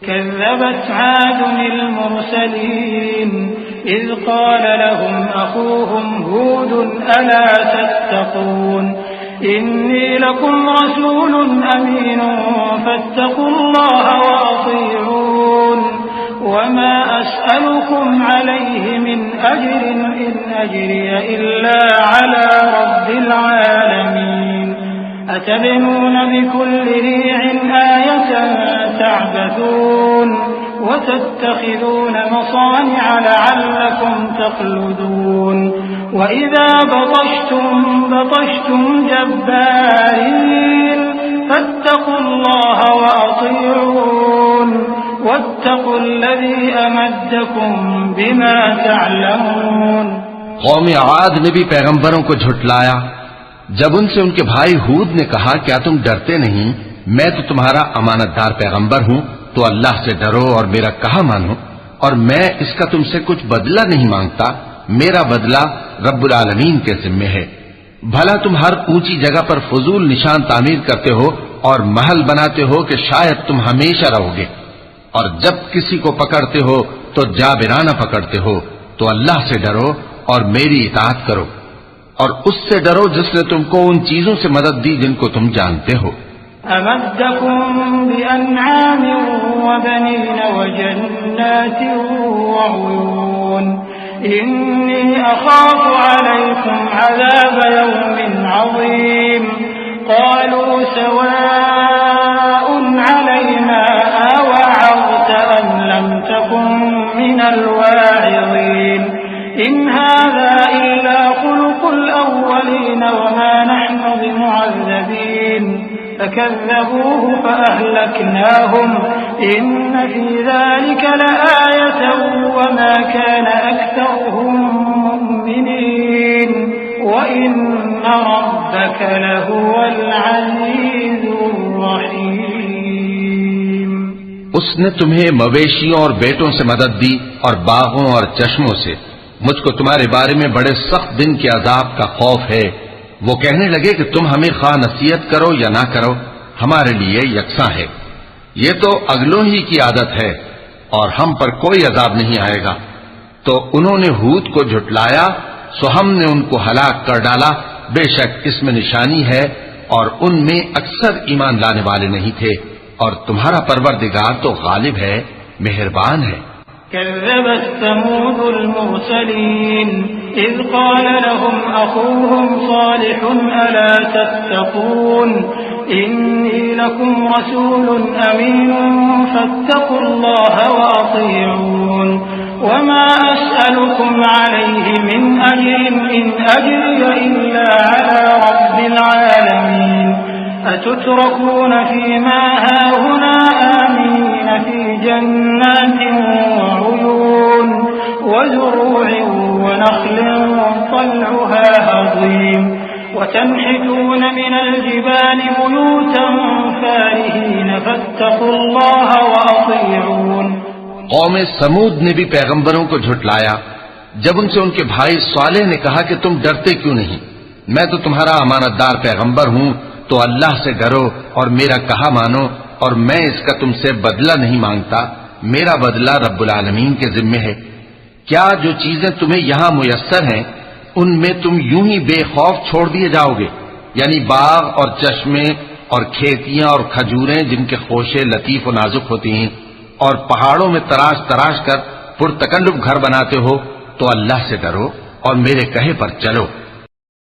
كذبت عاد المرسلين إذ قال لهم أخوهم هود ألا تتقون إني لكم رسول أمين فاتقوا الله وأطيعون وما أسألكم عليه من أجر إن أجري إلا على رب العالمين أتبنون بكل ريع آية تعبثون وتتخذون مصانع لعلكم تخلدون وإذا بطشتم جبارين فاتقوا الله وأطيعون واتقوا الذي أمدكم بما تعلمون. قوم عاد نے بھی پیغمبروں کو جھٹلایا جب ان سے ان کے بھائی ہود نے کہا کیا تم ڈرتے نہیں، میں تو تمہارا امانت دار پیغمبر ہوں، تو اللہ سے ڈرو اور میرا کہا مانو، اور میں اس کا تم سے کچھ بدلہ نہیں مانگتا، میرا بدلہ رب العالمین کے ذمے ہے. بھلا تم ہر اونچی جگہ پر فضول نشان تعمیر کرتے ہو اور محل بناتے ہو کہ شاید تم ہمیشہ رہو گے، اور جب کسی کو پکڑتے ہو تو جابرانہ پکڑتے ہو. تو اللہ سے ڈرو اور میری اطاعت کرو، اور اس سے ڈرو جس نے تم کو ان چیزوں سے مدد دی جن کو تم جانتے ہو. أمدكم بأنعام وبنين وجنات وعيون إني أخاف عليكم عذاب يوم عظيم قالوا سواء علينا أوعظت أم لم تكن من الواعظين إن هذا إلا خلق الأولين وما نحن بمعذبين فكذبوه فأهلكناهم إن في ذلك لآية وما كان أكثرهم مؤمنين وإن ربك لهو العزيز الرحيم. اس نے تمہیں مویشیوں اور بیٹوں سے مدد دی اور باغوں اور چشموں سے. مجھ کو تمہارے بارے میں بڑے سخت دن کے عذاب کا خوف ہے. وہ کہنے لگے کہ تم ہمیں خواہ نصیحت کرو یا نہ کرو ہمارے لیے یکساں ہے، یہ تو اگلوں ہی کی عادت ہے اور ہم پر کوئی عذاب نہیں آئے گا. تو انہوں نے ہود کو جھٹلایا سو ہم نے ان کو ہلاک کر ڈالا. بے شک اس میں نشانی ہے اور ان میں اکثر ایمان لانے والے نہیں تھے، اور تمہارا پروردگار تو غالب ہے، مہربان ہے. كذبت ثمود المرسلين إذ قال لهم أخوهم صالح ألا تتقون إني لكم رسول أمين فاتقوا الله وأطيعون وما أسألكم عليه من أجر إن أجري إلا على رب العالمين أتتركون فيما هاهنا آمنين في جنات وعيون وزروع ونخل طلعها هضيم وتنحتون من الجبال بيوتا فارهين فاتقوا الله وأطيعون. قوم سمود نے بھی پیغمبروں کو جھٹلایا جب ان سے ان کے بھائی صالح نے کہا کہ تم ڈرتے کیوں نہیں، میں تو تمہارا امانت دار پیغمبر ہوں، تو اللہ سے ڈرو اور میرا کہا مانو، اور میں اس کا تم سے بدلہ نہیں مانگتا، میرا بدلہ رب العالمین کے ذمے ہے. کیا جو چیزیں تمہیں یہاں میسر ہیں ان میں تم یوں ہی بے خوف چھوڑ دیے جاؤ گے، یعنی باغ اور چشمے اور کھیتیاں اور کھجوریں جن کے خوشے لطیف و نازک ہوتی ہیں، اور پہاڑوں میں تراش تراش کر پرتکلف گھر بناتے ہو. تو اللہ سے ڈرو اور میرے کہے پر چلو.